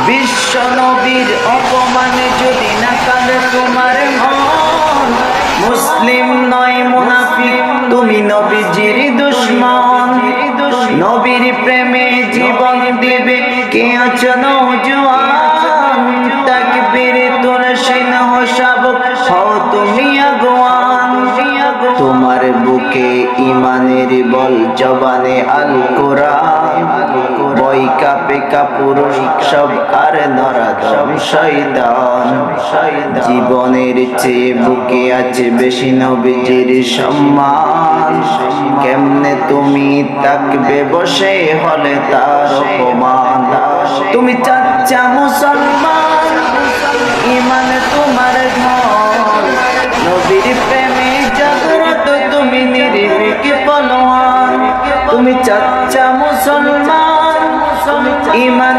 বিশ্ব নবীর অপমানে যদি না কাঁদে তোমার মন, মুসলিম নয় মুনাফিক তুমি নবীজির দুশমন। নবীর প্রেমে জীবন দিবে কে আছো নওজোয়ান, তাকবীর তোর সিংহ শাবক হও তুমি আগুয়ান। তোমার বুকে ইমানের বল জবানে আল কোরআন, বই কাপে কাপুরুষ সব আর নরাধম শয়তান। জীবনের চেয়ে বুকে আছে বেশি নবীজির সম্মান, কেমনে তুমি তাকবে বসে হলে তার অপমান। তুমি চাচ্চা মুসলমান, ইমান তোমার ধন, নবীর প্রেমে জাগ্রত তুমি নির্ভীক বলওয়ান। তুমি চাচ্চা মুসলমান, ইমান